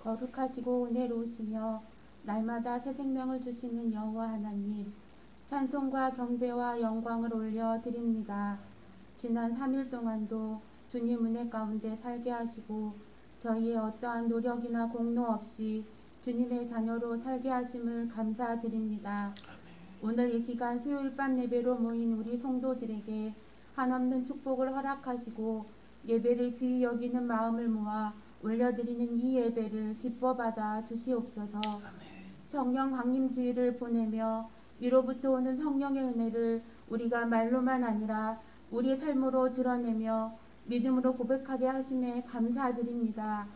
거룩하시고 은혜로우시며 날마다 새 생명을 주시는 여호와 하나님, 찬송과 경배와 영광을 올려드립니다. 지난 3일 동안도 주님 은혜 가운데 살게 하시고 저희의 어떠한 노력이나 공로 없이 주님의 자녀로 살게 하심을 감사드립니다. 오늘 이 시간 수요일 밤 예배로 모인 우리 성도들에게 한없는 축복을 허락하시고 예배를 귀히 여기는 마음을 모아 올려드리는 이 예배를 기뻐 받아 주시옵소서. 성령 강림주의를 보내며 위로부터 오는 성령의 은혜를 우리가 말로만 아니라 우리의 삶으로 드러내며 믿음으로 고백하게 하심에 감사드립니다.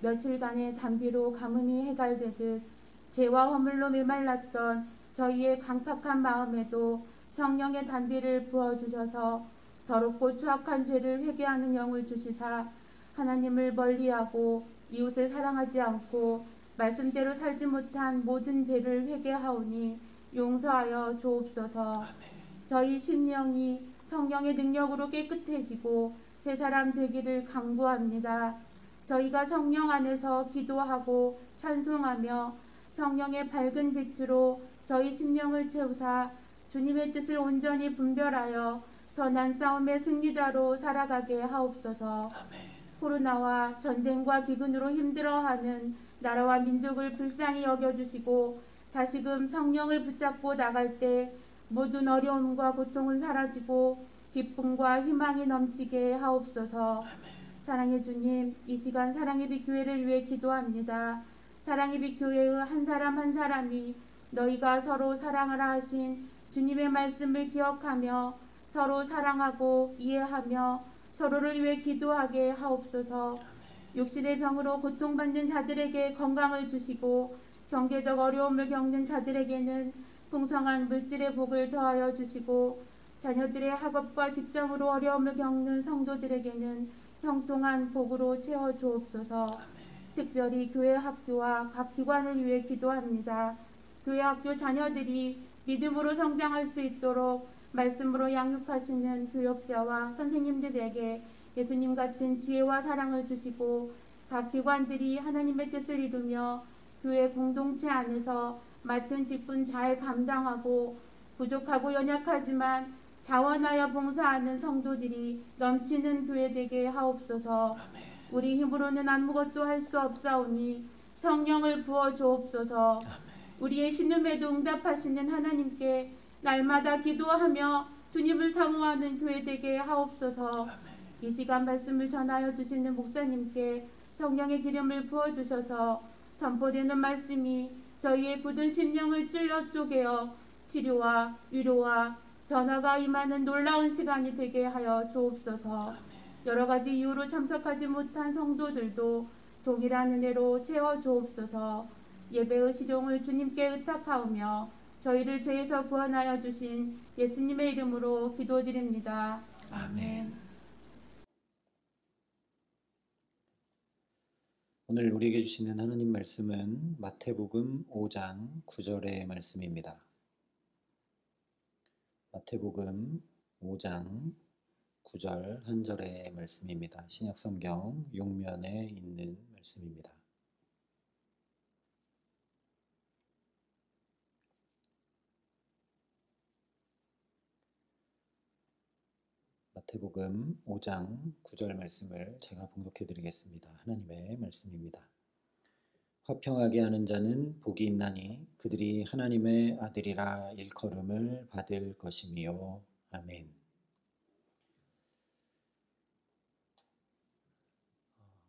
며칠간의 단비로 가뭄이 해갈되듯 죄와 허물로 메말랐던 저희의 강팍한 마음에도 성령의 단비를 부어주셔서 더럽고 추악한 죄를 회개하는 영을 주시사 하나님을 멀리하고 이웃을 사랑하지 않고 말씀대로 살지 못한 모든 죄를 회개하오니 용서하여 주옵소서. 저희 심령이 성령의 능력으로 깨끗해지고 새 사람 되기를 간구합니다. 저희가 성령 안에서 기도하고 찬송하며 성령의 밝은 빛으로 저희 심령을 채우사 주님의 뜻을 온전히 분별하여 선한 싸움의 승리자로 살아가게 하옵소서. 코로나와 전쟁과 기근으로 힘들어하는 나라와 민족을 불쌍히 여겨주시고 다시금 성령을 붙잡고 나갈 때 모든 어려움과 고통은 사라지고 기쁨과 희망이 넘치게 하옵소서. 사랑의 주님, 이 시간 사랑의 빛 교회를 위해 기도합니다. 사랑의 빛 교회의 한 사람 한 사람이 너희가 서로 사랑하라 하신 주님의 말씀을 기억하며 서로 사랑하고 이해하며 서로를 위해 기도하게 하옵소서. 육신의 병으로 고통받는 자들에게 건강을 주시고 경제적 어려움을 겪는 자들에게는 풍성한 물질의 복을 더하여 주시고 자녀들의 학업과 직장으로 어려움을 겪는 성도들에게는 형통한 복으로 채워 주옵소서. 특별히 교회 학교와 각 기관을 위해 기도합니다. 교회 학교 자녀들이 믿음으로 성장할 수 있도록 말씀으로 양육하시는 교역자와 선생님들에게 예수님 같은 지혜와 사랑을 주시고 각 기관들이 하나님의 뜻을 이루며 교회 공동체 안에서 맡은 직분 잘 감당하고 부족하고 연약하지만 자원하여 봉사하는 성도들이 넘치는 교회 되게 하옵소서. 우리 힘으로는 아무것도 할 수 없사오니 성령을 부어 주옵소서. 우리의 신음에도 응답하시는 하나님께 날마다 기도하며 주님을 사모하는 교회 되게 하옵소서. 이 시간 말씀을 전하여 주시는 목사님께 성령의 기름을 부어주셔서 선포되는 말씀이 저희의 굳은 심령을 찔러 쪼개어 치료와 위로와 변화가 임하는 놀라운 시간이 되게 하여 주옵소서. 여러 가지 이유로 참석하지 못한 성도들도 동일한 은혜로 채워 주옵소서. 예배의 시종을 주님께 의탁하오며 저희를 죄에서 구원하여 주신 예수님의 이름으로 기도드립니다. 아멘. 오늘 우리에게 주시는 하나님 말씀은 마태복음 5장 9절의 말씀입니다. 마태복음 5장 9절 한 절의 말씀입니다. 신약성경 6면에 있는 말씀입니다. 마태복음 5장 9절 말씀을 제가 봉독해 드리겠습니다. 하나님의 말씀입니다. 화평하게 하는 자는 복이 있나니 그들이 하나님의 아들이라 일컬음을 받을 것이미요. 아멘.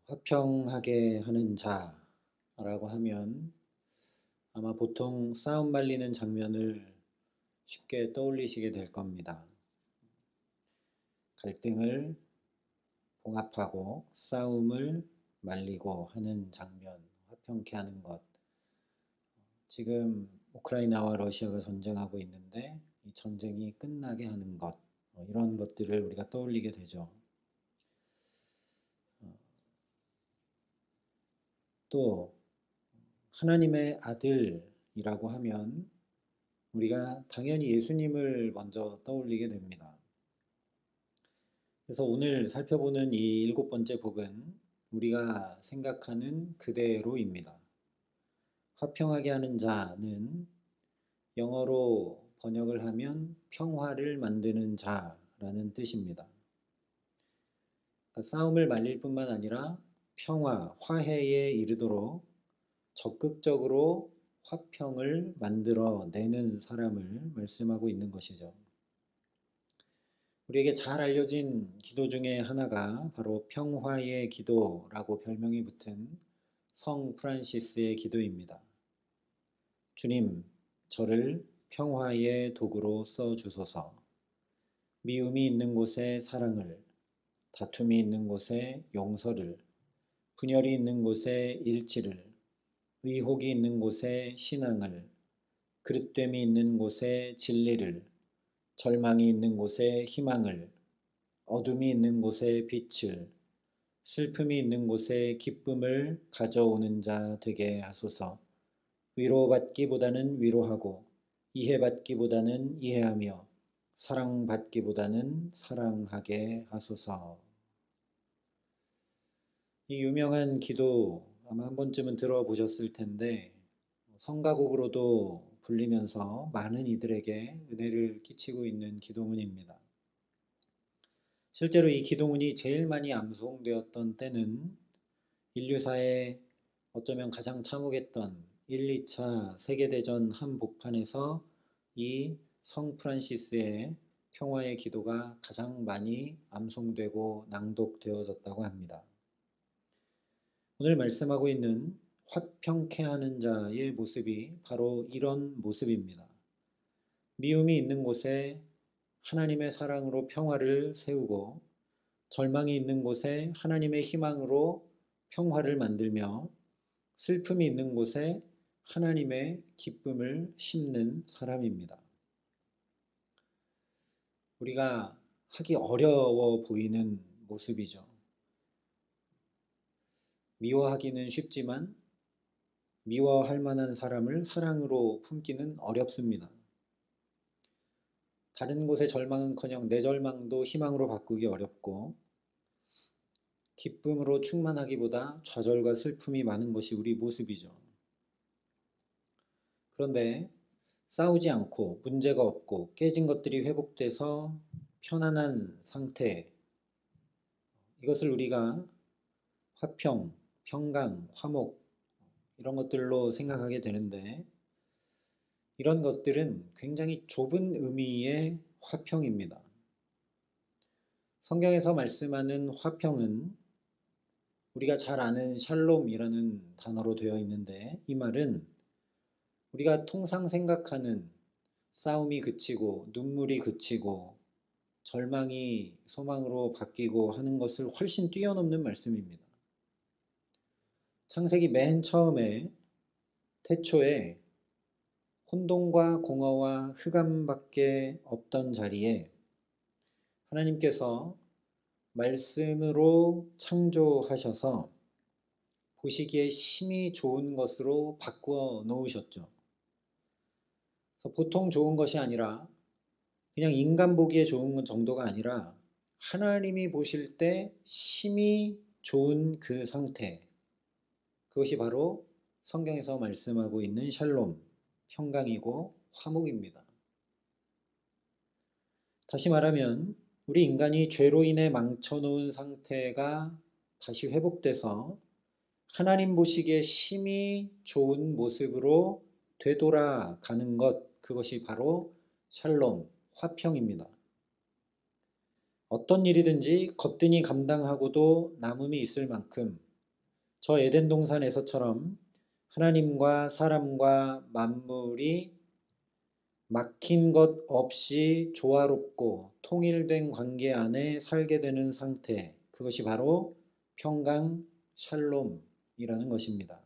화평하게 하는 자라고 하면 아마 보통 싸움 말리는 장면을 쉽게 떠올리시게 될 겁니다. 갈등을 봉합하고 싸움을 말리고 하는 장면, 화평케 하는 것. 지금 우크라이나와 러시아가 전쟁하고 있는데 이 전쟁이 끝나게 하는 것, 이런 것들을 우리가 떠올리게 되죠. 또 하나님의 아들이라고 하면 우리가 당연히 예수님을 먼저 떠올리게 됩니다. 그래서 오늘 살펴보는 이 7번째 복은 우리가 생각하는 그대로입니다. 화평하게 하는 자는 영어로 번역을 하면 평화를 만드는 자라는 뜻입니다. 그러니까 싸움을 말릴 뿐만 아니라 평화, 화해에 이르도록 적극적으로 화평을 만들어내는 사람을 말씀하고 있는 것이죠. 우리에게 잘 알려진 기도 중에 하나가 바로 평화의 기도라고 별명이 붙은 성 프란시스의 기도입니다. 주님, 저를 평화의 도구로 써주소서. 미움이 있는 곳에 사랑을, 다툼이 있는 곳에 용서를, 분열이 있는 곳에 일치를, 의혹이 있는 곳에 신앙을, 그릇됨이 있는 곳에 진리를, 절망이 있는 곳에 희망을, 어둠이 있는 곳에 빛을, 슬픔이 있는 곳에 기쁨을 가져오는 자 되게 하소서. 위로받기보다는 위로하고, 이해받기보다는 이해하며, 사랑받기보다는 사랑하게 하소서. 이 유명한 기도 아마 한 번쯤은 들어보셨을 텐데 성가곡으로도 불리면서 많은 이들에게 은혜를 끼치고 있는 기도문입니다. 실제로 이 기도문이 제일 많이 암송되었던 때는 인류사에 어쩌면 가장 참혹했던 1, 2차 세계대전 한복판에서 이 성 프란시스의 평화의 기도가 가장 많이 암송되고 낭독되어졌다고 합니다. 오늘 말씀하고 있는 화평케 하는 자의 모습이 바로 이런 모습입니다. 미움이 있는 곳에 하나님의 사랑으로 평화를 세우고 절망이 있는 곳에 하나님의 희망으로 평화를 만들며 슬픔이 있는 곳에 하나님의 기쁨을 심는 사람입니다. 우리가 하기 어려워 보이는 모습이죠. 미워하기는 쉽지만 미워할 만한 사람을 사랑으로 품기는 어렵습니다. 다른 곳의 절망은커녕 내 절망도 희망으로 바꾸기 어렵고 기쁨으로 충만하기보다 좌절과 슬픔이 많은 것이 우리 모습이죠. 그런데 싸우지 않고 문제가 없고 깨진 것들이 회복돼서 편안한 상태, 이것을 우리가 화평, 평강, 화목 이런 것들로 생각하게 되는데 이런 것들은 굉장히 좁은 의미의 화평입니다. 성경에서 말씀하는 화평은 우리가 잘 아는 샬롬이라는 단어로 되어 있는데 이 말은 우리가 통상 생각하는 싸움이 그치고 눈물이 그치고 절망이 소망으로 바뀌고 하는 것을 훨씬 뛰어넘는 말씀입니다. 창세기 맨 처음에 태초에 혼돈과 공허와 흑암밖에 없던 자리에 하나님께서 말씀으로 창조하셔서 보시기에 심히 좋은 것으로 바꾸어 놓으셨죠. 그래서 보통 좋은 것이 아니라 그냥 인간 보기에 좋은 것 정도가 아니라 하나님이 보실 때 심히 좋은 그 상태, 그것이 바로 성경에서 말씀하고 있는 샬롬, 평강이고 화목입니다. 다시 말하면 우리 인간이 죄로 인해 망쳐놓은 상태가 다시 회복돼서 하나님 보시기에 심히 좋은 모습으로 되돌아가는 것, 그것이 바로 샬롬, 화평입니다. 어떤 일이든지 거뜬히 감당하고도 남음이 있을 만큼 저 에덴 동산에서처럼 하나님과 사람과 만물이 막힌 것 없이 조화롭고 통일된 관계 안에 살게 되는 상태, 그것이 바로 평강, 샬롬이라는 것입니다.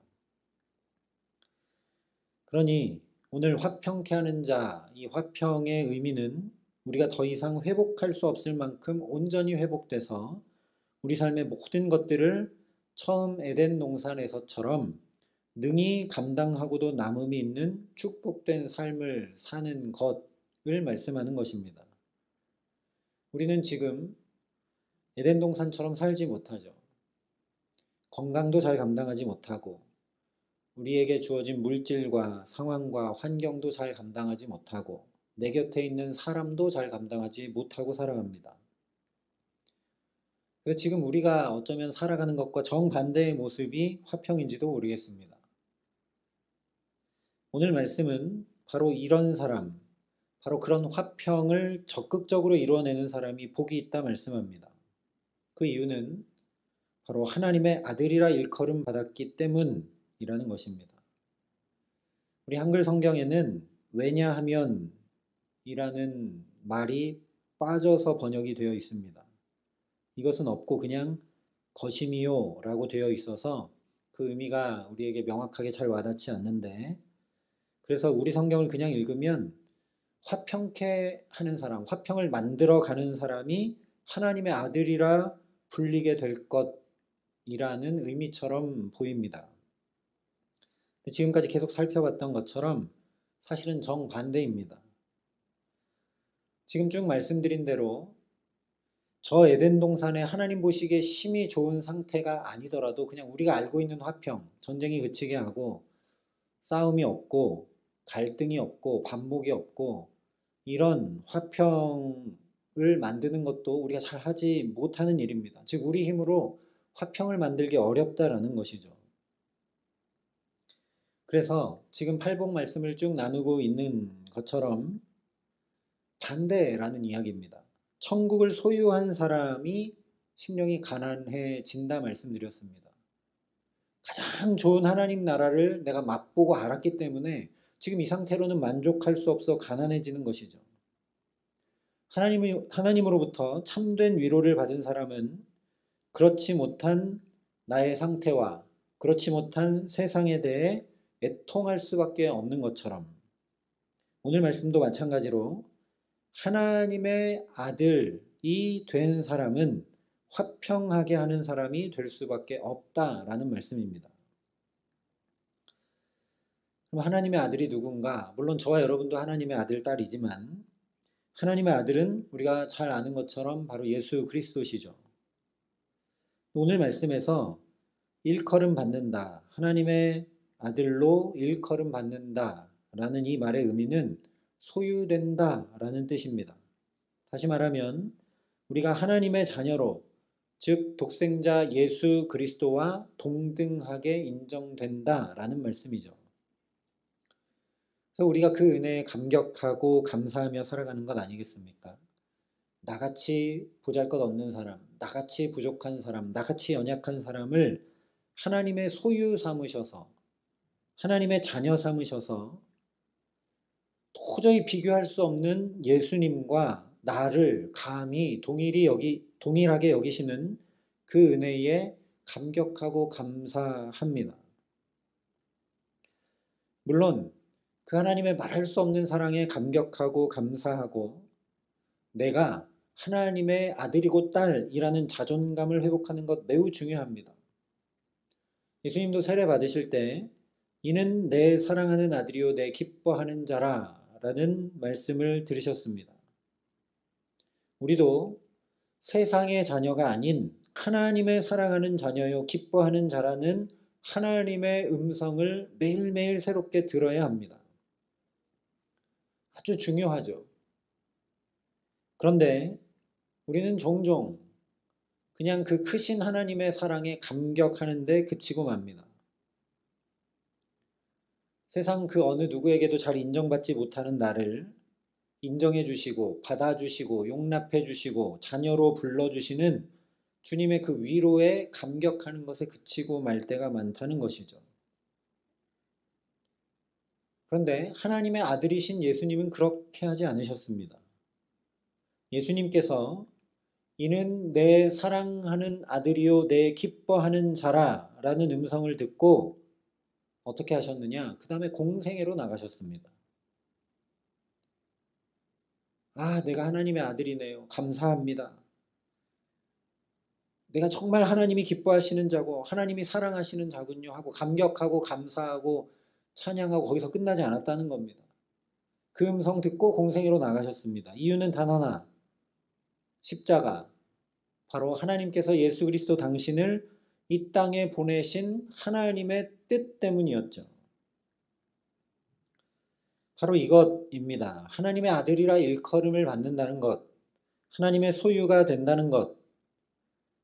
그러니 오늘 화평케 하는 자, 이 화평의 의미는 우리가 더 이상 회복할 수 없을 만큼 온전히 회복돼서 우리 삶의 모든 것들을 처음 에덴 동산에서처럼 능히 감당하고도 남음이 있는 축복된 삶을 사는 것을 말씀하는 것입니다. 우리는 지금 에덴 동산처럼 살지 못하죠. 건강도 잘 감당하지 못하고 우리에게 주어진 물질과 상황과 환경도 잘 감당하지 못하고 내 곁에 있는 사람도 잘 감당하지 못하고 살아갑니다. 그래서 지금 우리가 어쩌면 살아가는 것과 정반대의 모습이 화평인지도 모르겠습니다. 오늘 말씀은 바로 이런 사람, 바로 그런 화평을 적극적으로 이루어내는 사람이 복이 있다 말씀합니다. 그 이유는 바로 하나님의 아들이라 일컬음 받았기 때문이라는 것입니다. 우리 한글 성경에는 왜냐하면 이라는 말이 빠져서 번역이 되어 있습니다. 이것은 없고 그냥 것임이요 라고 되어 있어서 그 의미가 우리에게 명확하게 잘 와닿지 않는데, 그래서 우리 성경을 그냥 읽으면 화평케 하는 사람, 화평을 만들어 가는 사람이 하나님의 아들이라 불리게 될 것이라는 의미처럼 보입니다. 지금까지 계속 살펴봤던 것처럼 사실은 정반대입니다. 지금 쭉 말씀드린 대로 저 에덴 동산에 하나님 보시기에 심히 좋은 상태가 아니더라도 그냥 우리가 알고 있는 화평, 전쟁이 그치게 하고 싸움이 없고 갈등이 없고 반목이 없고 이런 화평을 만드는 것도 우리가 잘 하지 못하는 일입니다. 즉 우리 힘으로 화평을 만들기 어렵다라는 것이죠. 그래서 지금 팔복 말씀을 쭉 나누고 있는 것처럼 반대라는 이야기입니다. 천국을 소유한 사람이 심령이 가난해진다 말씀드렸습니다. 가장 좋은 하나님 나라를 내가 맛보고 알았기 때문에 지금 이 상태로는 만족할 수 없어 가난해지는 것이죠. 하나님으로부터 참된 위로를 받은 사람은 그렇지 못한 나의 상태와 그렇지 못한 세상에 대해 애통할 수밖에 없는 것처럼 오늘 말씀도 마찬가지로 하나님의 아들이 된 사람은 화평하게 하는 사람이 될 수밖에 없다라는 말씀입니다. 그럼 하나님의 아들이 누군가? 물론 저와 여러분도 하나님의 아들, 딸이지만 하나님의 아들은 우리가 잘 아는 것처럼 바로 예수 그리스도시죠. 오늘 말씀에서 일컬음 받는다, 하나님의 아들로 일컬음 받는다 라는 이 말의 의미는 소유된다 라는 뜻입니다. 다시 말하면 우리가 하나님의 자녀로, 즉 독생자 예수 그리스도와 동등하게 인정된다 라는 말씀이죠. 그래서 우리가 그 은혜에 감격하고 감사하며 살아가는 것 아니겠습니까? 나같이 보잘것없는 사람, 나같이 부족한 사람, 나같이 연약한 사람을 하나님의 소유 삼으셔서, 하나님의 자녀 삼으셔서 도저히 비교할 수 없는 예수님과 나를 감히 동일하게 여기시는 그 은혜에 감격하고 감사합니다. 물론 그 하나님의 말할 수 없는 사랑에 감격하고 감사하고 내가 하나님의 아들이고 딸이라는 자존감을 회복하는 것 매우 중요합니다. 예수님도 세례 받으실 때 이는 내 사랑하는 아들이요 내 기뻐하는 자라 라는 말씀을 들으셨습니다. 우리도 세상의 자녀가 아닌 하나님의 사랑하는 자녀요 기뻐하는 자라는 하나님의 음성을 매일매일 새롭게 들어야 합니다. 아주 중요하죠. 그런데 우리는 종종 그냥 그 크신 하나님의 사랑에 감격하는 데 그치고 맙니다. 세상 그 어느 누구에게도 잘 인정받지 못하는 나를 인정해 주시고 받아주시고 용납해 주시고 자녀로 불러주시는 주님의 그 위로에 감격하는 것에 그치고 말 때가 많다는 것이죠. 그런데 하나님의 아들이신 예수님은 그렇게 하지 않으셨습니다. 예수님께서 이는 내 사랑하는 아들이요 내 기뻐하는 자라 라는 음성을 듣고 어떻게 하셨느냐? 그 다음에 공생애로 나가셨습니다. 아, 내가 하나님의 아들이네요. 감사합니다. 내가 정말 하나님이 기뻐하시는 자고 하나님이 사랑하시는 자군요 하고 감격하고 감사하고 찬양하고 거기서 끝나지 않았다는 겁니다. 그 음성 듣고 공생애로 나가셨습니다. 이유는 단 하나, 십자가. 바로 하나님께서 예수 그리스도 당신을 이 땅에 보내신 하나님의 뜻 때문이었죠. 바로 이것입니다. 하나님의 아들이라 일컬음을 받는다는 것, 하나님의 소유가 된다는 것.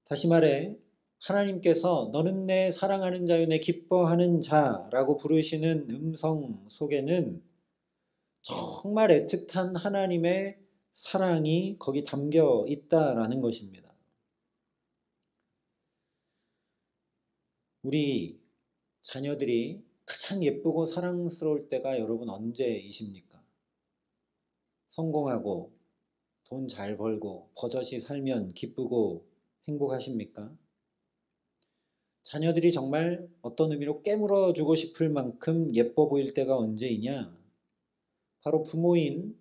다시 말해 하나님께서 너는 내 사랑하는 자요 내 기뻐하는 자라고 부르시는 음성 속에는 정말 애틋한 하나님의 사랑이 거기 담겨 있다라는 것입니다. 우리 자녀들이 가장 예쁘고 사랑스러울 때가 여러분 언제이십니까? 성공하고 돈 잘 벌고 버젓이 살면 기쁘고 행복하십니까? 자녀들이 정말 어떤 의미로 깨물어 주고 싶을 만큼 예뻐 보일 때가 언제이냐? 바로 부모인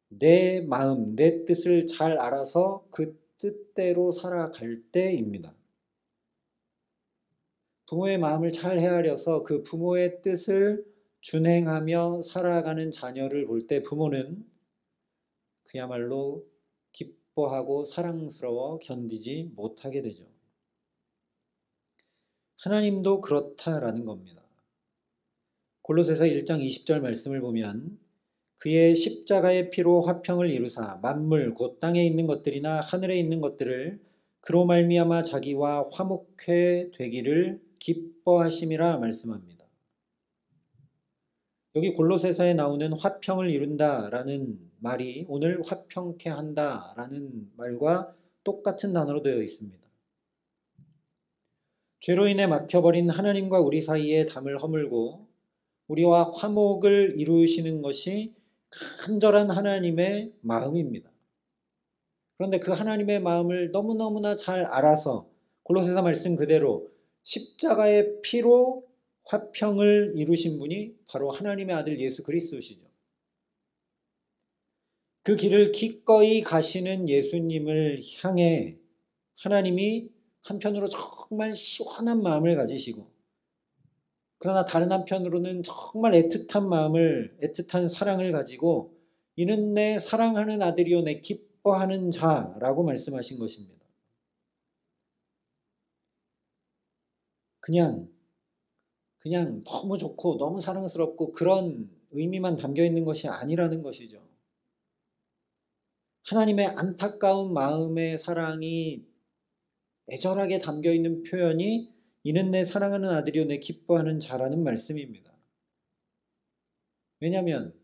내 마음, 내 뜻을 잘 알아서 그 뜻대로 살아갈 때입니다. 부모의 마음을 잘 헤아려서 그 부모의 뜻을 준행하며 살아가는 자녀를 볼 때 부모는 그야말로 기뻐하고 사랑스러워 견디지 못하게 되죠. 하나님도 그렇다라는 겁니다. 골로새서 1장 20절 말씀을 보면 그의 십자가의 피로 화평을 이루사 만물 곧 땅에 있는 것들이나 하늘에 있는 것들을 그로 말미암아 자기와 화목해 되기를 기뻐하심이라 말씀합니다. 여기 골로새서에 나오는 화평을 이룬다라는 말이 오늘 화평케 한다라는 말과 똑같은 단어로 되어 있습니다. 죄로 인해 막혀버린 하나님과 우리 사이에 담을 허물고 우리와 화목을 이루시는 것이 간절한 하나님의 마음입니다. 그런데 그 하나님의 마음을 너무너무나 잘 알아서 골로새서 말씀 그대로 십자가의 피로 화평을 이루신 분이 바로 하나님의 아들 예수 그리스도시죠. 그 길을 기꺼이 가시는 예수님을 향해 하나님이 한편으로 정말 시원한 마음을 가지시고 그러나 다른 한편으로는 정말 애틋한 사랑을 가지고 이는 내 사랑하는 아들이요 내 기뻐하는 자라고 말씀하신 것입니다. 그냥 너무 좋고 너무 사랑스럽고 그런 의미만 담겨 있는 것이 아니라는 것이죠. 하나님의 안타까운 마음의 사랑이 애절하게 담겨 있는 표현이 이는 내 사랑하는 아들이요 내 기뻐하는 자라는 말씀입니다. 왜냐하면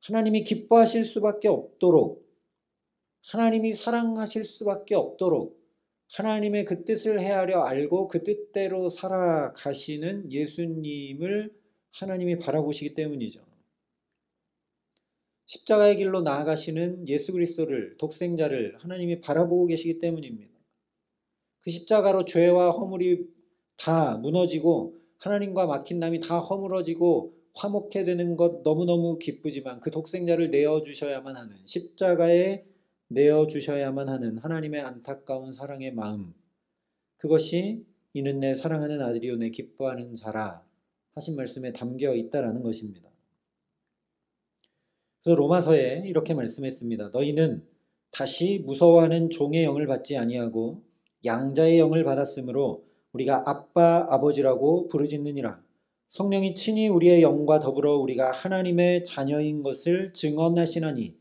하나님이 기뻐하실 수밖에 없도록 하나님이 사랑하실 수밖에 없도록 하나님의 그 뜻을 헤아려 알고 그 뜻대로 살아가시는 예수님을 하나님이 바라보시기 때문이죠. 십자가의 길로 나아가시는 예수 그리스도를 독생자를 하나님이 바라보고 계시기 때문입니다. 그 십자가로 죄와 허물이 다 무너지고 하나님과 막힌 담이 다 허물어지고 화목해 되는 것 너무너무 기쁘지만 그 독생자를 내어주셔야만 하는 십자가에 내어주셔야만 하는 하나님의 안타까운 사랑의 마음 그것이 이는 내 사랑하는 아들이요 내 기뻐하는 자라 하신 말씀에 담겨 있다라는 것입니다. 그래서 로마서에 이렇게 말씀했습니다. 너희는 다시 무서워하는 종의 영을 받지 아니하고 양자의 영을 받았으므로 우리가 아빠 아버지라고 부르짖느니라. 성령이 친히 우리의 영과 더불어 우리가 하나님의 자녀인 것을 증언하시나니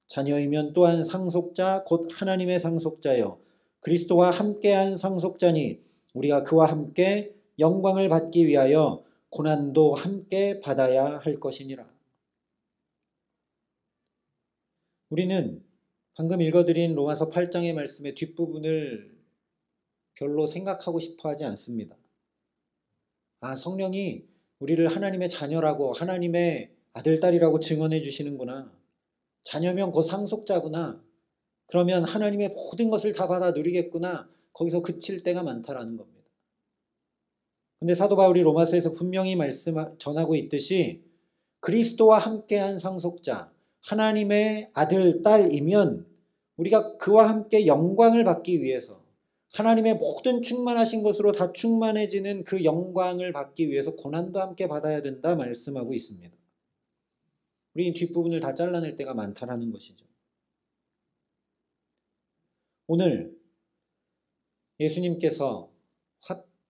자녀이면 또한 상속자 곧 하나님의 상속자여 그리스도와 함께한 상속자니 우리가 그와 함께 영광을 받기 위하여 고난도 함께 받아야 할 것이니라. 우리는 방금 읽어드린 로마서 8장의 말씀의 뒷부분을 별로 생각하고 싶어 하지 않습니다. 성령이 우리를 하나님의 자녀라고 하나님의 아들, 딸이라고 증언해 주시는구나. 자녀면 곧 상속자구나. 그러면 하나님의 모든 것을 다 받아 누리겠구나. 거기서 그칠 때가 많다라는 겁니다. 근데 사도 바울이 로마서에서 분명히 전하고 있듯이 그리스도와 함께한 상속자, 하나님의 아들, 딸이면 우리가 그와 함께 영광을 받기 위해서 하나님의 모든 충만하신 것으로 다 충만해지는 그 영광을 받기 위해서 고난도 함께 받아야 된다 말씀하고 있습니다. 우리 뒷부분을 다 잘라낼 때가 많다라는 것이죠. 오늘 예수님께서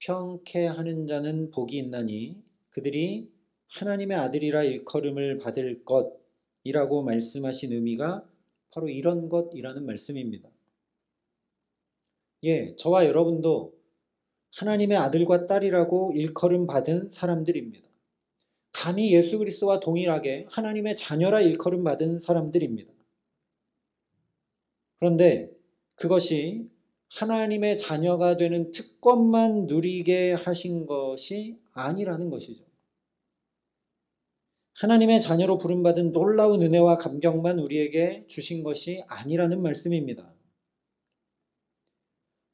화평케 하는 자는 복이 있나니 그들이 하나님의 아들이라 일컬음을 받을 것이라고 말씀하신 의미가 바로 이런 것이라는 말씀입니다. 예, 저와 여러분도 하나님의 아들과 딸이라고 일컬음 받은 사람들입니다. 감히 예수 그리스도와 동일하게 하나님의 자녀라 일컬음 받은 사람들입니다. 그런데 그것이 하나님의 자녀가 되는 특권만 누리게 하신 것이 아니라는 것이죠. 하나님의 자녀로 부름받은 놀라운 은혜와 감격만 우리에게 주신 것이 아니라는 말씀입니다.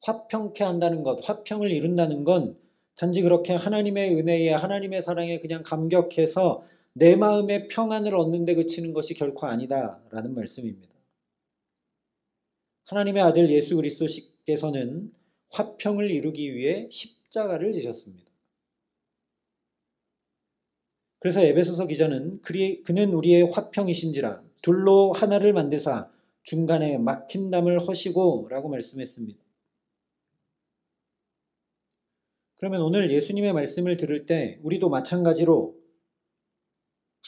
화평케 한다는 것, 화평을 이룬다는 건 단지 그렇게 하나님의 은혜에 하나님의 사랑에 그냥 감격해서 내 마음의 평안을 얻는 데 그치는 것이 결코 아니다라는 말씀입니다. 하나님의 아들 예수 그리스도께서는 화평을 이루기 위해 십자가를 지셨습니다. 그래서 에베소서 기자는 그는 우리의 화평이신지라 둘로 하나를 만드사 중간에 막힌 담을 허시고 라고 말씀했습니다. 그러면 오늘 예수님의 말씀을 들을 때 우리도 마찬가지로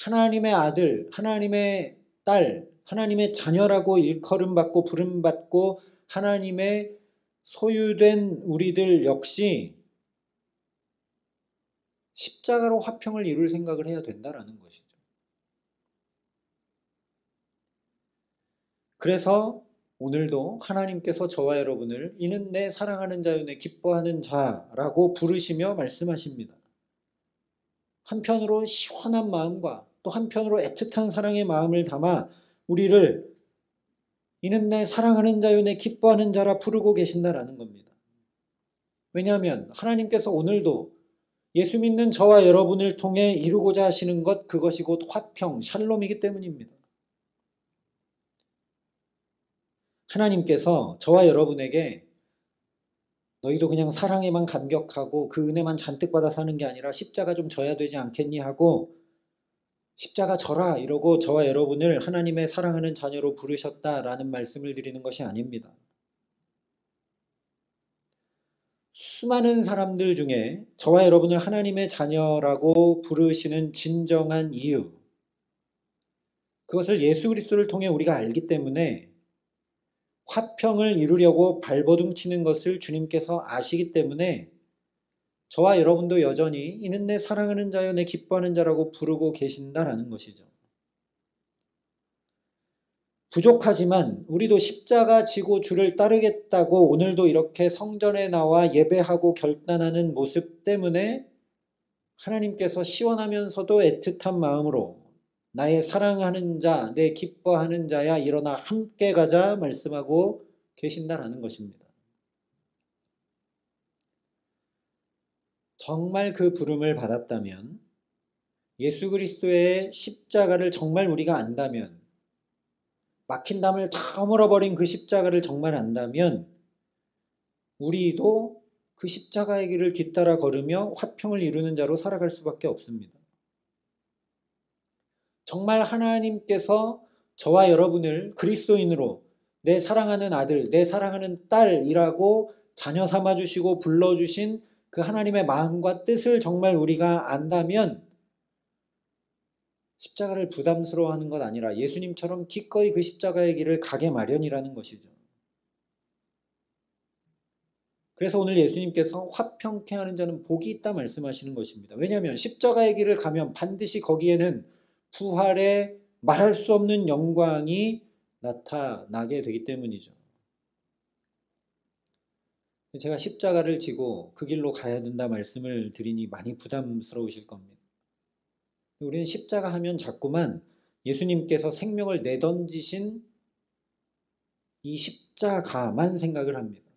하나님의 아들, 하나님의 딸, 하나님의 자녀라고 일컬음받고 부름받고 하나님의 소유된 우리들 역시 십자가로 화평을 이룰 생각을 해야 된다라는 것이죠. 그래서 오늘도 하나님께서 저와 여러분을 이는 내 사랑하는 자요 내 기뻐하는 자라고 부르시며 말씀하십니다. 한편으로 시원한 마음과 또 한편으로 애틋한 사랑의 마음을 담아 우리를 이는 내 사랑하는 자요 내 기뻐하는 자라 부르고 계신다라는 겁니다. 왜냐하면 하나님께서 오늘도 예수 믿는 저와 여러분을 통해 이루고자 하시는 것, 그것이 곧 화평, 샬롬이기 때문입니다. 하나님께서 저와 여러분에게 너희도 그냥 사랑에만 감격하고 그 은혜만 잔뜩 받아 사는 게 아니라 십자가 좀 져야 되지 않겠니 하고 십자가 져라 이러고 저와 여러분을 하나님의 사랑하는 자녀로 부르셨다라는 말씀을 드리는 것이 아닙니다. 수많은 사람들 중에 저와 여러분을 하나님의 자녀라고 부르시는 진정한 이유, 그것을 예수 그리스도를 통해 우리가 알기 때문에 화평을 이루려고 발버둥치는 것을 주님께서 아시기 때문에 저와 여러분도 여전히 이는 내 사랑하는 자여 내 기뻐하는 자라고 부르고 계신다라는 것이죠. 부족하지만 우리도 십자가 지고 주를 따르겠다고 오늘도 이렇게 성전에 나와 예배하고 결단하는 모습 때문에 하나님께서 시원하면서도 애틋한 마음으로 나의 사랑하는 자, 내 기뻐하는 자야 일어나 함께 가자 말씀하고 계신다라는 것입니다. 정말 그 부름을 받았다면, 예수 그리스도의 십자가를 정말 우리가 안다면, 막힌 담을 다 물어버린 그 십자가를 정말 안다면 우리도 그 십자가의 길을 뒤따라 걸으며 화평을 이루는 자로 살아갈 수밖에 없습니다. 정말 하나님께서 저와 여러분을 그리스도인으로 내 사랑하는 아들, 내 사랑하는 딸이라고 자녀 삼아주시고 불러주신 그 하나님의 마음과 뜻을 정말 우리가 안다면 십자가를 부담스러워하는 것 아니라 예수님처럼 기꺼이 그 십자가의 길을 가게 마련이라는 것이죠. 그래서 오늘 예수님께서 화평케 하는 자는 복이 있다 말씀하시는 것입니다. 왜냐하면 십자가의 길을 가면 반드시 거기에는 부활의 말할 수 없는 영광이 나타나게 되기 때문이죠. 제가 십자가를 지고 그 길로 가야 된다 말씀을 드리니 많이 부담스러우실 겁니다. 우리는 십자가 하면 자꾸만 예수님께서 생명을 내던지신 이 십자가만 생각을 합니다.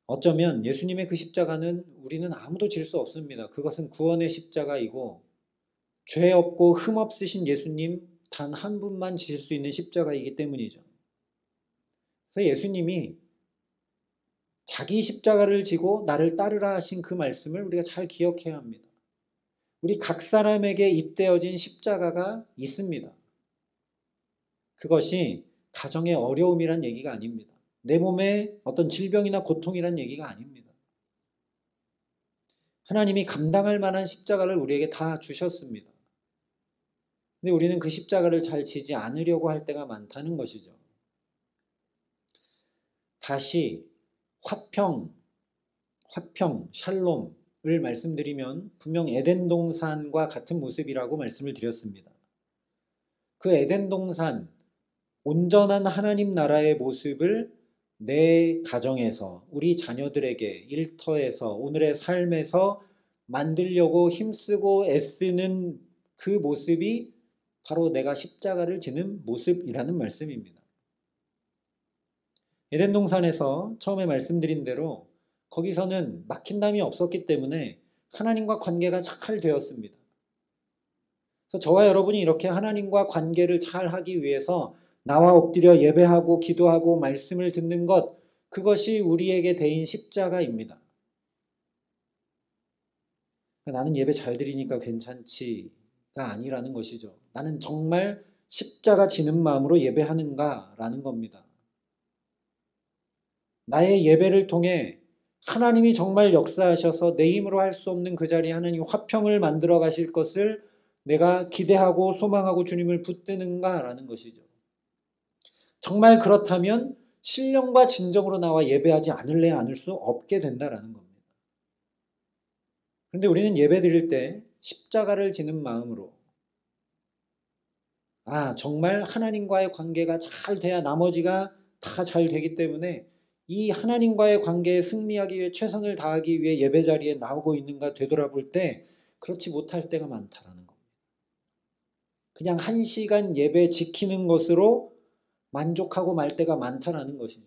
어쩌면 예수님의 그 십자가는 우리는 아무도 질 수 없습니다. 그것은 구원의 십자가이고 죄 없고 흠 없으신 예수님 단 한 분만 지실 수 있는 십자가이기 때문이죠. 그래서 예수님이 자기 십자가를 지고 나를 따르라 하신 그 말씀을 우리가 잘 기억해야 합니다. 우리 각 사람에게 잇대어진 십자가가 있습니다. 그것이 가정의 어려움이란 얘기가 아닙니다. 내 몸에 어떤 질병이나 고통이란 얘기가 아닙니다. 하나님이 감당할 만한 십자가를 우리에게 다 주셨습니다. 근데 우리는 그 십자가를 잘 지지 않으려고 할 때가 많다는 것이죠. 다시 화평, 샬롬을 말씀드리면 분명 에덴 동산과 같은 모습이라고 말씀을 드렸습니다. 그 에덴 동산, 온전한 하나님 나라의 모습을 내 가정에서, 우리 자녀들에게, 일터에서, 오늘의 삶에서 만들려고 힘쓰고 애쓰는 그 모습이 바로 내가 십자가를 지는 모습이라는 말씀입니다. 에덴 동산에서 처음에 말씀드린 대로 거기서는 막힌담이 없었기 때문에 하나님과 관계가 잘 되었습니다. 그래서 저와 여러분이 이렇게 하나님과 관계를 잘 하기 위해서 나와 엎드려 예배하고 기도하고 말씀을 듣는 것, 그것이 우리에게 대인 십자가입니다. 나는 예배 잘 드리니까 괜찮지가 아니라는 것이죠. 나는 정말 십자가 지는 마음으로 예배하는가라는 겁니다. 나의 예배를 통해 하나님이 정말 역사하셔서 내 힘으로 할 수 없는 그 자리에 하나님 화평을 만들어 가실 것을 내가 기대하고 소망하고 주님을 붙드는가라는 것이죠. 정말 그렇다면 신령과 진정으로 나와 예배하지 않을래 않을 수 없게 된다라는 겁니다. 그런데 우리는 예배 드릴 때 십자가를 지는 마음으로, 정말 하나님과의 관계가 잘 돼야 나머지가 다 잘 되기 때문에 이 하나님과의 관계에 승리하기 위해 최선을 다하기 위해 예배 자리에 나오고 있는가 되돌아볼 때 그렇지 못할 때가 많다라는 겁니다. 그냥 1시간 예배 지키는 것으로 만족하고 말 때가 많다라는 것이죠.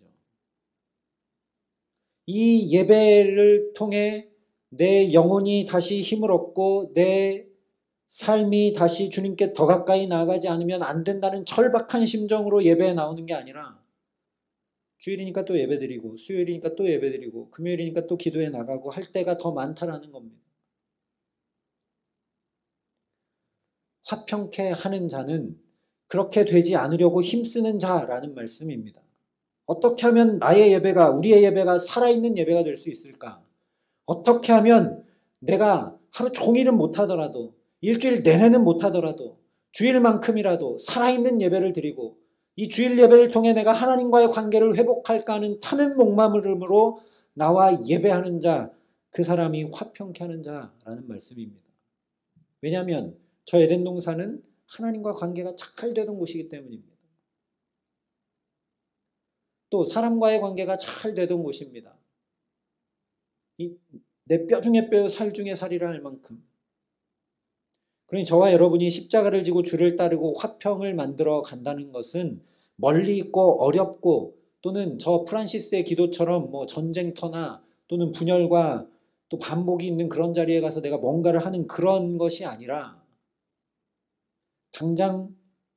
이 예배를 통해 내 영혼이 다시 힘을 얻고 내 삶이 다시 주님께 더 가까이 나아가지 않으면 안 된다는 철박한 심정으로 예배에 나오는 게 아니라 주일이니까 또 예배드리고 수요일이니까 또 예배드리고 금요일이니까 또 기도에 나가고 할 때가 더 많다라는 겁니다. 화평케 하는 자는 그렇게 되지 않으려고 힘쓰는 자라는 말씀입니다. 어떻게 하면 나의 예배가, 우리의 예배가 살아있는 예배가 될 수 있을까? 어떻게 하면 내가 하루 종일은 못하더라도 일주일 내내는 못하더라도 주일만큼이라도 살아있는 예배를 드리고 이 주일 예배를 통해 내가 하나님과의 관계를 회복할까 하는 타는 목마름으로 나와 예배하는 자, 그 사람이 화평케 하는 자라는 말씀입니다. 왜냐하면 저 에덴 동산은 하나님과 관계가 잘 되던 곳이기 때문입니다. 또 사람과의 관계가 잘 되던 곳입니다. 내 뼈 중에 뼈요 살 중에 살이라 할 만큼. 그러니 저와 여러분이 십자가를 지고 주를 따르고 화평을 만들어 간다는 것은 멀리 있고 어렵고 또는 저 프란시스의 기도처럼 뭐 전쟁터나 또는 분열과 또 반복이 있는 그런 자리에 가서 내가 뭔가를 하는 그런 것이 아니라 당장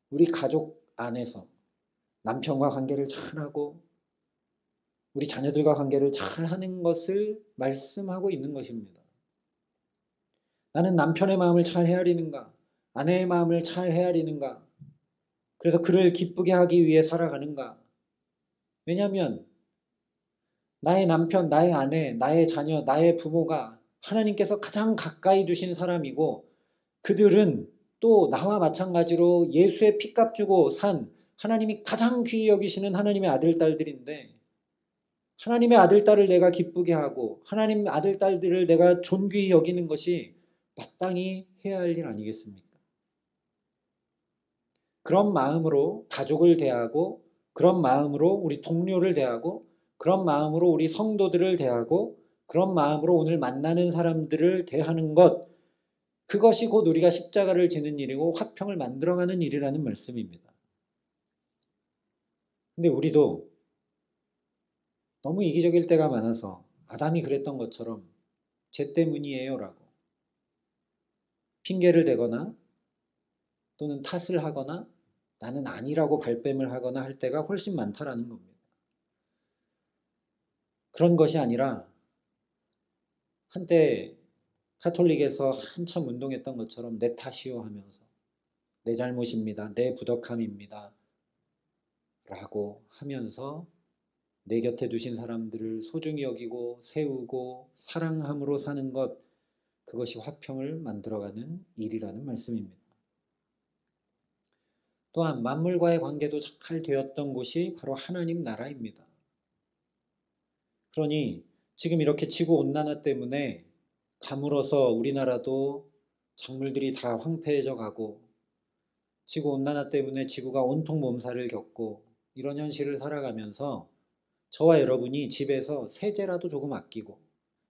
우리 가족 안에서 남편과 관계를 잘하고 우리 자녀들과 관계를 잘하는 것을 말씀하고 있는 것입니다. 나는 남편의 마음을 잘 헤아리는가? 아내의 마음을 잘 헤아리는가? 그래서 그를 기쁘게 하기 위해 살아가는가? 왜냐하면 나의 남편, 나의 아내, 나의 자녀, 나의 부모가 하나님께서 가장 가까이 두신 사람이고 그들은 또 나와 마찬가지로 예수의 피값 주고 산 하나님이 가장 귀히 여기시는 하나님의 아들, 딸들인데 하나님의 아들, 딸을 내가 기쁘게 하고 하나님 아들, 딸들을 내가 존귀히 여기는 것이 마땅히 해야 할 일 아니겠습니까? 그런 마음으로 가족을 대하고 그런 마음으로 우리 동료를 대하고 그런 마음으로 우리 성도들을 대하고 그런 마음으로 오늘 만나는 사람들을 대하는 것, 그것이 곧 우리가 십자가를 지는 일이고 화평을 만들어가는 일이라는 말씀입니다. 근데 우리도 너무 이기적일 때가 많아서 아담이 그랬던 것처럼 쟤 때문이에요 라고 핑계를 대거나 또는 탓을 하거나 나는 아니라고 발뺌을 하거나 할 때가 훨씬 많다라는 겁니다. 그런 것이 아니라 한때 카톨릭에서 한참 운동했던 것처럼 내 탓이요 하면서 내 잘못입니다. 내 부덕함입니다. 라고 하면서 내 곁에 두신 사람들을 소중히 여기고 세우고 사랑함으로 사는 것, 그것이 화평을 만들어가는 일이라는 말씀입니다. 또한 만물과의 관계도 잘 되었던 곳이 바로 하나님 나라입니다. 그러니 지금 이렇게 지구온난화 때문에 가물어서 우리나라도 작물들이 다 황폐해져 가고, 지구온난화 때문에 지구가 온통 몸살을 겪고, 이런 현실을 살아가면서 저와 여러분이 집에서 세제라도 조금 아끼고,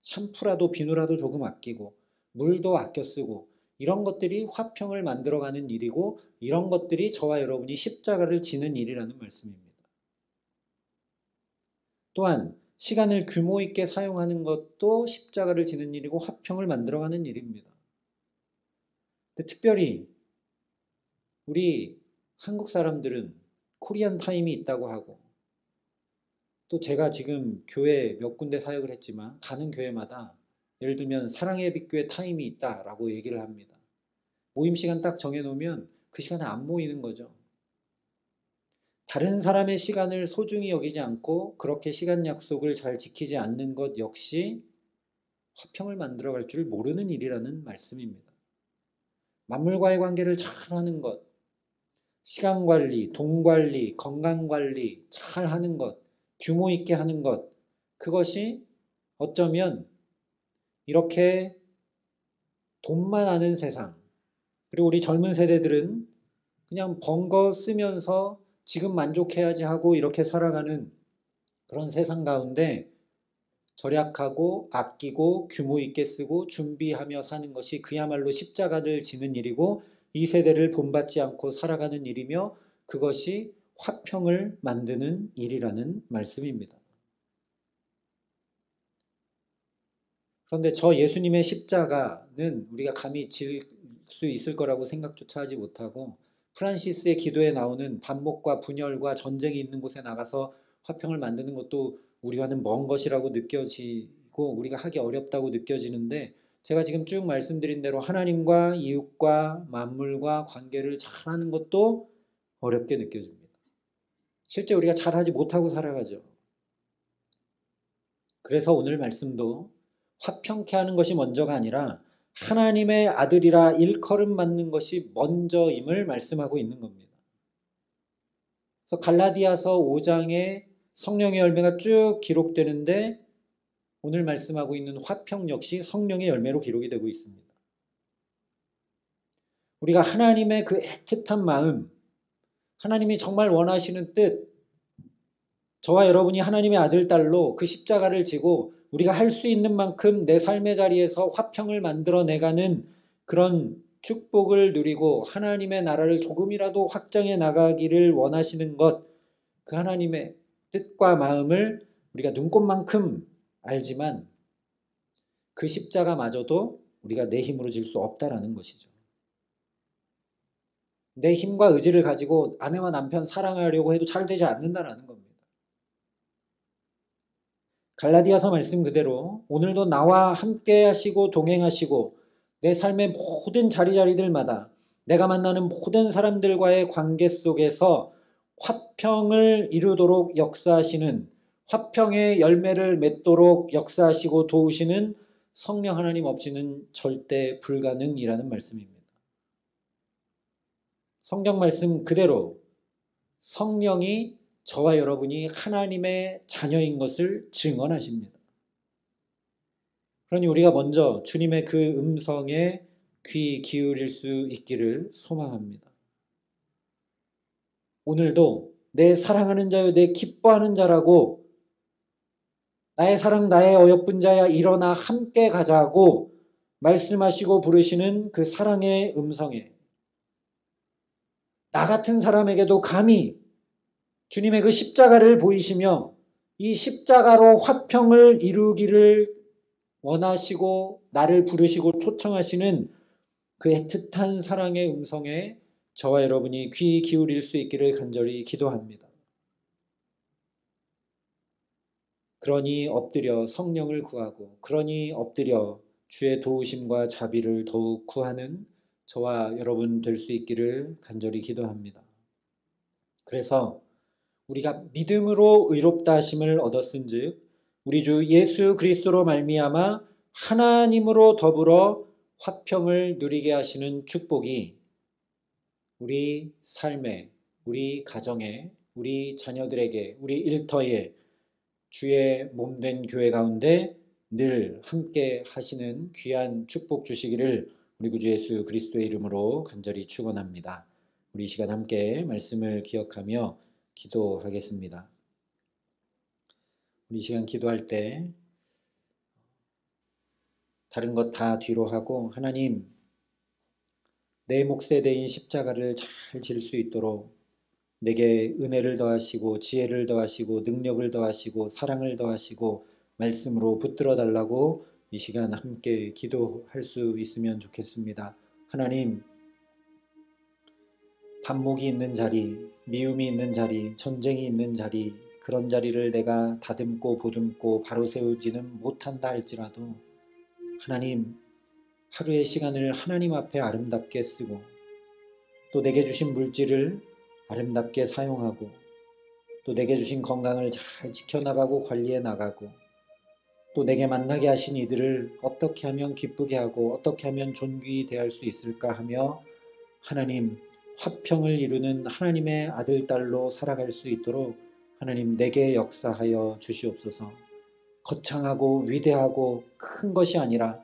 샴푸라도 비누라도 조금 아끼고, 물도 아껴 쓰고, 이런 것들이 화평을 만들어가는 일이고, 이런 것들이 저와 여러분이 십자가를 지는 일이라는 말씀입니다. 또한 시간을 규모 있게 사용하는 것도 십자가를 지는 일이고 화평을 만들어가는 일입니다. 근데 특별히 우리 한국 사람들은 코리안 타임이 있다고 하고, 또 제가 지금 교회 몇 군데 사역을 했지만 가는 교회마다 예를 들면 사랑의 빛교회 타임이 있다라고 얘기를 합니다. 모임 시간 딱 정해놓으면 그 시간에 안 모이는 거죠. 다른 사람의 시간을 소중히 여기지 않고 그렇게 시간 약속을 잘 지키지 않는 것 역시 화평을 만들어갈 줄 모르는 일이라는 말씀입니다. 만물과의 관계를 잘하는 것, 시간 관리, 돈 관리, 건강 관리 잘하는 것, 규모 있게 하는 것, 그것이 어쩌면 이렇게 돈만 아는 세상, 그리고 우리 젊은 세대들은 그냥 번 거 쓰면서 지금 만족해야지 하고 이렇게 살아가는 그런 세상 가운데 절약하고 아끼고 규모 있게 쓰고 준비하며 사는 것이 그야말로 십자가를 지는 일이고, 이 세대를 본받지 않고 살아가는 일이며, 그것이 화평을 만드는 일이라는 말씀입니다. 그런데 저 예수님의 십자가는 우리가 감히 질 수 있을 거라고 생각조차 하지 못하고, 프란시스의 기도에 나오는 반목과 분열과 전쟁이 있는 곳에 나가서 화평을 만드는 것도 우리와는 먼 것이라고 느껴지고 우리가 하기 어렵다고 느껴지는데, 제가 지금 쭉 말씀드린 대로 하나님과 이웃과 만물과 관계를 잘하는 것도 어렵게 느껴집니다. 실제 우리가 잘하지 못하고 살아가죠. 그래서 오늘 말씀도 화평케 하는 것이 먼저가 아니라 하나님의 아들이라 일컬음 받는 것이 먼저임을 말씀하고 있는 겁니다. 그래서 갈라디아서 5장에 성령의 열매가 쭉 기록되는데, 오늘 말씀하고 있는 화평 역시 성령의 열매로 기록이 되고 있습니다. 우리가 하나님의 그 애틋한 마음, 하나님이 정말 원하시는 뜻, 저와 여러분이 하나님의 아들, 딸로 그 십자가를 지고 우리가 할 수 있는 만큼 내 삶의 자리에서 화평을 만들어내가는 그런 축복을 누리고 하나님의 나라를 조금이라도 확장해 나가기를 원하시는 것, 그 하나님의 뜻과 마음을 우리가 눈꽃만큼 알지만 그 십자가마저도 우리가 내 힘으로 질 수 없다라는 것이죠. 내 힘과 의지를 가지고 아내와 남편 사랑하려고 해도 잘 되지 않는다라는 겁니다. 갈라디아서 말씀 그대로 오늘도 나와 함께 하시고 동행하시고 내 삶의 모든 자리자리들마다 내가 만나는 모든 사람들과의 관계 속에서 화평을 이루도록 역사하시는, 화평의 열매를 맺도록 역사하시고 도우시는 성령 하나님 없이는 절대 불가능이라는 말씀입니다. 성경 말씀 그대로 성령이 저와 여러분이 하나님의 자녀인 것을 증언하십니다. 그러니 우리가 먼저 주님의 그 음성에 귀 기울일 수 있기를 소망합니다. 오늘도 내 사랑하는 자여 내 기뻐하는 자라고, 나의 사랑 나의 어여쁜 자야 일어나 함께 가자고 말씀하시고 부르시는 그 사랑의 음성에 나 같은 사람에게도 감히 주님의 그 십자가를 보이시며 이 십자가로 화평을 이루기를 원하시고 나를 부르시고 초청하시는 그 애틋한 사랑의 음성에 저와 여러분이 귀 기울일 수 있기를 간절히 기도합니다. 그러니 엎드려 성령을 구하고, 그러니 엎드려 주의 도우심과 자비를 더욱 구하는 저와 여러분 될 수 있기를 간절히 기도합니다. 그래서 우리가 믿음으로 의롭다 하심을 얻었은즉 우리 주 예수 그리스도로 말미암아 하나님으로 더불어 화평을 누리게 하시는 축복이 우리 삶에, 우리 가정에, 우리 자녀들에게, 우리 일터에, 주의 몸된 교회 가운데 늘 함께 하시는 귀한 축복 주시기를 우리 구주 예수 그리스도의 이름으로 간절히 축원합니다. 우리 이 시간 함께 말씀을 기억하며 기도하겠습니다. 우리 이 시간 기도할 때 다른 것 다 뒤로 하고 하나님, 내 몫에 대인 십자가를 잘 질 수 있도록 내게 은혜를 더하시고 지혜를 더하시고 능력을 더하시고 사랑을 더하시고 말씀으로 붙들어 달라고 이 시간 함께 기도할 수 있으면 좋겠습니다. 하나님, 반목이 있는 자리, 미움이 있는 자리, 전쟁이 있는 자리, 그런 자리를 내가 다듬고 보듬고 바로 세우지는 못한다 할지라도 하나님, 하루의 시간을 하나님 앞에 아름답게 쓰고 또 내게 주신 물질을 아름답게 사용하고 또 내게 주신 건강을 잘 지켜나가고 관리해 나가고 또 내게 만나게 하신 이들을 어떻게 하면 기쁘게 하고 어떻게 하면 존귀히 대할 수 있을까 하며 하나님, 화평을 이루는 하나님의 아들, 딸로 살아갈 수 있도록 하나님 내게 역사하여 주시옵소서. 거창하고 위대하고 큰 것이 아니라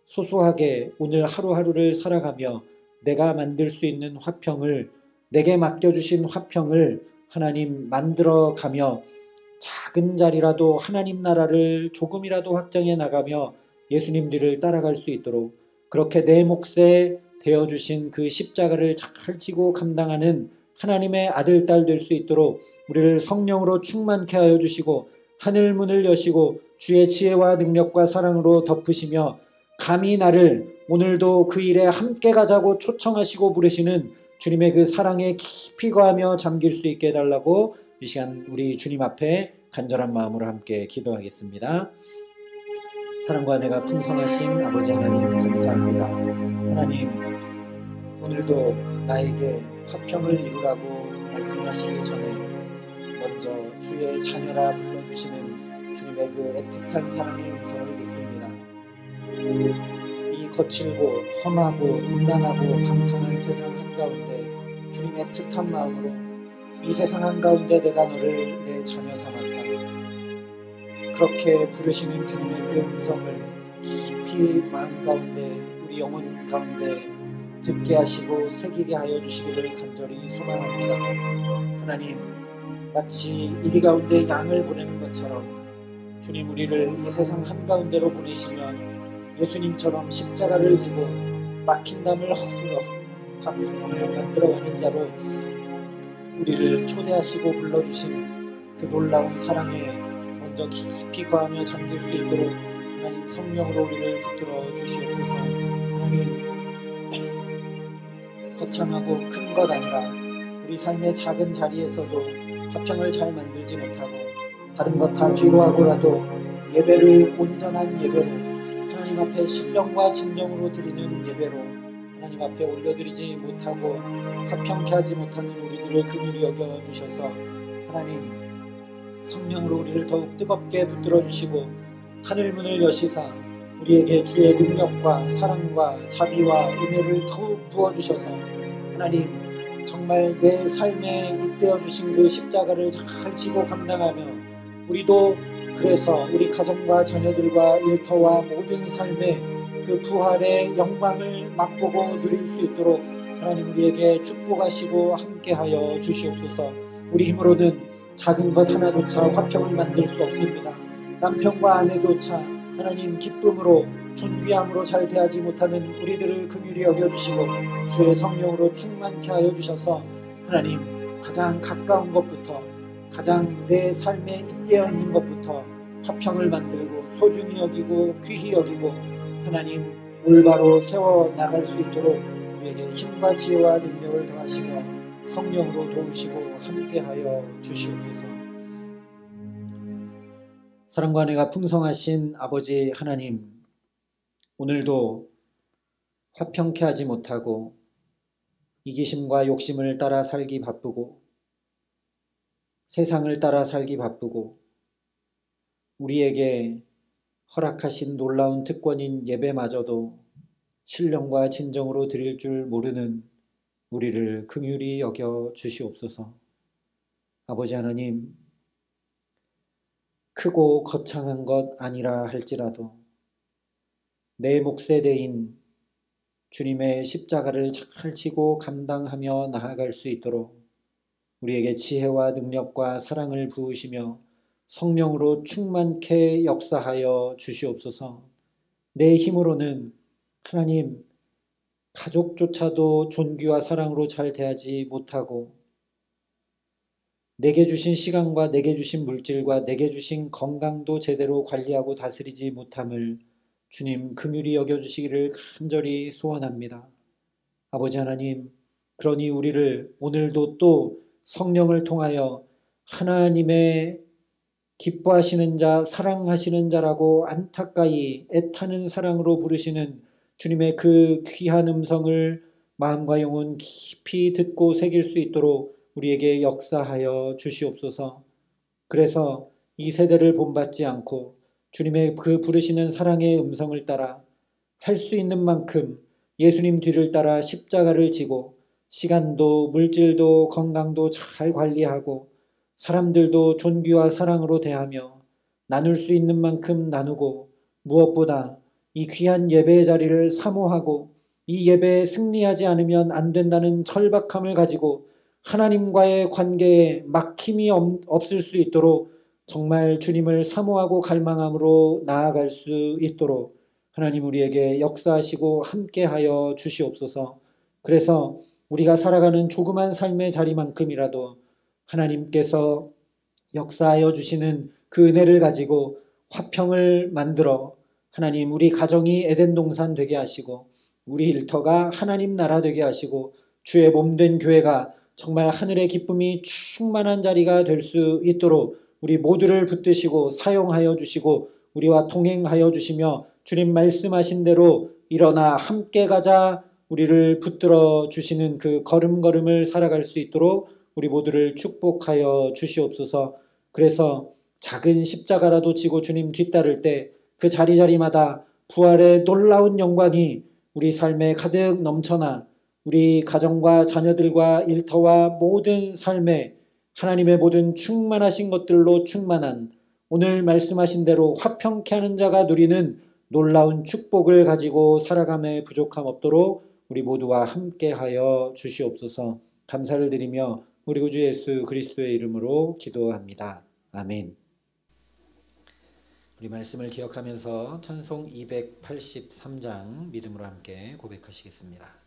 소소하게 오늘 하루하루를 살아가며 내가 만들 수 있는 화평을, 내게 맡겨주신 화평을 하나님 만들어가며 작은 자리라도 하나님 나라를 조금이라도 확장해 나가며 예수님 뒤를 따라갈 수 있도록 그렇게 내 몫에 되어주신 그 십자가를 잘 지고 감당하는 하나님의 아들, 딸 될 수 있도록 우리를 성령으로 충만케 하여 주시고 하늘 문을 여시고 주의 지혜와 능력과 사랑으로 덮으시며 감히 나를 오늘도 그 일에 함께 가자고 초청하시고 부르시는 주님의 그 사랑에 깊이 거하며 잠길 수 있게 해달라고 이 시간 우리 주님 앞에 간절한 마음으로 함께 기도하겠습니다. 사랑과 은혜가 풍성하신 아버지 하나님 감사합니다. 하나님, 오늘도 나에게 화평을 이루라고 말씀하시기 전에 먼저 주의 자녀라 불러주시는 주님의 그 애틋한 사랑의 음성을 듣습니다. 이 거칠고 험하고 음란하고 방탕한 세상 한가운데 주님 애틋한 마음으로 이 세상 한가운데 내가 너를 내 자녀 삼았다. 그렇게 부르시는 주님의 그 음성을 깊이 마음 가운데 우리 영혼 가운데 듣게 하시고 새기게 하여 주시기를 간절히 소망합니다. 하나님, 마치 이리 가운데 양을 보내는 것처럼 주님 우리를 이 세상 한가운데로 보내시면 예수님처럼 십자가를 지고 막힌 담을 허물어 화평을 만들어가는 자로 우리를 초대하시고 불러주신 그 놀라운 사랑에 먼저 깊이 거하며 잠길 수 있도록 하나님 성령으로 우리를 붙들어 주시옵소서. 하나님, 거창하고 큰 것 아니라 우리 삶의 작은 자리에서도 화평을 잘 만들지 못하고 다른 것 다 뒤로 하고라도 예배를 온전한 예배로 하나님 앞에 신령과 진정으로 드리는 예배로 하나님 앞에 올려드리지 못하고 화평케 하지 못하는 우리들을 긍휼히 여겨주셔서 하나님 성령으로 우리를 더욱 뜨겁게 붙들어주시고 하늘문을 여시사 우리에게 주의 능력과 사랑과 자비와 은혜를 더욱 부어주셔서 하나님 정말 내 삶에 잇대어 주신 그 십자가를 잘 지고 감당하며 우리도 그래서 우리 가정과 자녀들과 일터와 모든 삶에 그 부활의 영광을 맛보고 누릴 수 있도록 하나님 우리에게 축복하시고 함께하여 주시옵소서. 우리 힘으로는 작은 것 하나조차 화평을 만들 수 없습니다. 남편과 아내조차 하나님 기쁨으로 존귀함으로 잘 대하지 못하는 우리들을 긍휼히 여겨주시고 주의 성령으로 충만케 하여 주셔서 하나님 가장 가까운 것부터 가장 내 삶에 잇대어 있는 것부터 화평을 만들고 소중히 여기고 귀히 여기고 하나님 올바로 세워나갈 수 있도록 우리에게 힘과 지혜와 능력을 더하시며 성령으로 도우시고 함께하여 주시옵소서. 사랑과 은혜가 풍성하신 아버지 하나님, 오늘도 화평케 하지 못하고 이기심과 욕심을 따라 살기 바쁘고 세상을 따라 살기 바쁘고 우리에게 허락하신 놀라운 특권인 예배마저도 신령과 진정으로 드릴 줄 모르는 우리를 긍휼히 여겨 주시옵소서. 아버지 하나님, 크고 거창한 것 아니라 할지라도 내 몫에 대인 주님의 십자가를 잘 지고 감당하며 나아갈 수 있도록 우리에게 지혜와 능력과 사랑을 부으시며 성령으로 충만케 역사하여 주시옵소서. 내 힘으로는 하나님, 가족조차도 존귀와 사랑으로 잘 대하지 못하고 내게 주신 시간과 내게 주신 물질과 내게 주신 건강도 제대로 관리하고 다스리지 못함을 주님 긍휼히 여겨주시기를 간절히 소원합니다. 아버지 하나님, 그러니 우리를 오늘도 또 성령을 통하여 하나님의 기뻐하시는 자, 사랑하시는 자라고 안타까이 애타는 사랑으로 부르시는 주님의 그 귀한 음성을 마음과 영혼 깊이 듣고 새길 수 있도록 우리에게 역사하여 주시옵소서. 그래서 이 세대를 본받지 않고 주님의 그 부르시는 사랑의 음성을 따라 할 수 있는 만큼 예수님 뒤를 따라 십자가를 지고 시간도 물질도 건강도 잘 관리하고 사람들도 존귀와 사랑으로 대하며 나눌 수 있는 만큼 나누고 무엇보다 이 귀한 예배의 자리를 사모하고 이 예배에 승리하지 않으면 안 된다는 절박함을 가지고 하나님과의 관계에 막힘이 없을 수 있도록 정말 주님을 사모하고 갈망함으로 나아갈 수 있도록 하나님 우리에게 역사하시고 함께하여 주시옵소서. 그래서 우리가 살아가는 조그만 삶의 자리만큼이라도 하나님께서 역사하여 주시는 그 은혜를 가지고 화평을 만들어 하나님 우리 가정이 에덴 동산 되게 하시고 우리 일터가 하나님 나라 되게 하시고 주의 몸된 교회가 정말 하늘의 기쁨이 충만한 자리가 될 수 있도록 우리 모두를 붙드시고 사용하여 주시고 우리와 동행하여 주시며 주님 말씀하신 대로 일어나 함께 가자 우리를 붙들어 주시는 그 걸음걸음을 살아갈 수 있도록 우리 모두를 축복하여 주시옵소서. 그래서 작은 십자가라도 지고 주님 뒤따를 때 그 자리자리마다 부활의 놀라운 영광이 우리 삶에 가득 넘쳐나 우리 가정과 자녀들과 일터와 모든 삶에 하나님의 모든 충만하신 것들로 충만한 오늘 말씀하신 대로 화평케 하는 자가 누리는 놀라운 축복을 가지고 살아감에 부족함 없도록 우리 모두와 함께하여 주시옵소서. 감사를 드리며 우리 구주 예수 그리스도의 이름으로 기도합니다. 아멘. 우리 말씀을 기억하면서 찬송 283장 믿음으로 함께 고백하시겠습니다.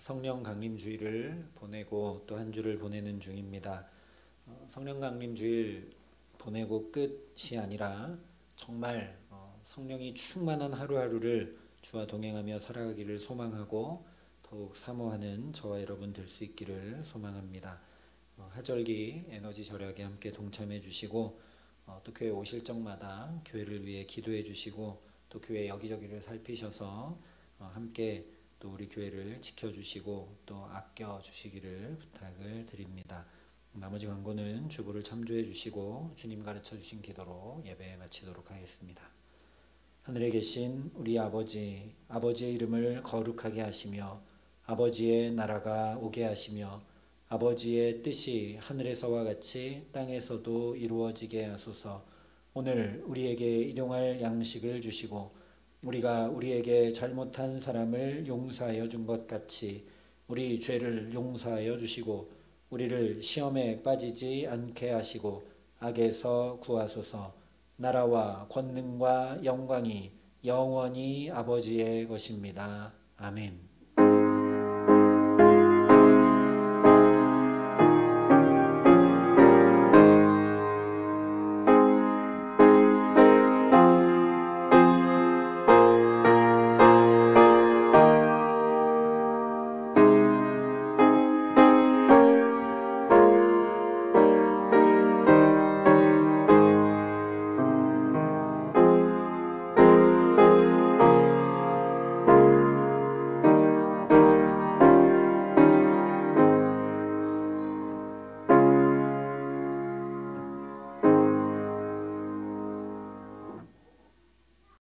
성령 강림 주일을 보내고 또 한 주를 보내는 중입니다. 성령 강림 주일 보내고 끝이 아니라 정말 성령이 충만한 하루하루를 주와 동행하며 살아가기를 소망하고 더욱 사모하는 저와 여러분 될 수 있기를 소망합니다. 하절기 에너지 절약에 함께 동참해 주시고 또 교회 오실 적마다 교회를 위해 기도해 주시고 또 교회 여기저기를 살피셔서 함께 또 우리 교회를 지켜주시고 또 아껴주시기를 부탁을 드립니다. 나머지 광고는 주보를 참조해 주시고 주님 가르쳐 주신 기도로 예배 마치도록 하겠습니다. 하늘에 계신 우리 아버지, 아버지의 이름을 거룩하게 하시며 아버지의 나라가 오게 하시며 아버지의 뜻이 하늘에서와 같이 땅에서도 이루어지게 하소서. 오늘 우리에게 일용할 양식을 주시고 우리가 우리에게 잘못한 사람을 용서하여 준 것 같이 우리 죄를 용서하여 주시고 우리를 시험에 빠지지 않게 하시고 악에서 구하소서. 나라와 권능과 영광이 영원히 아버지의 것입니다. 아멘.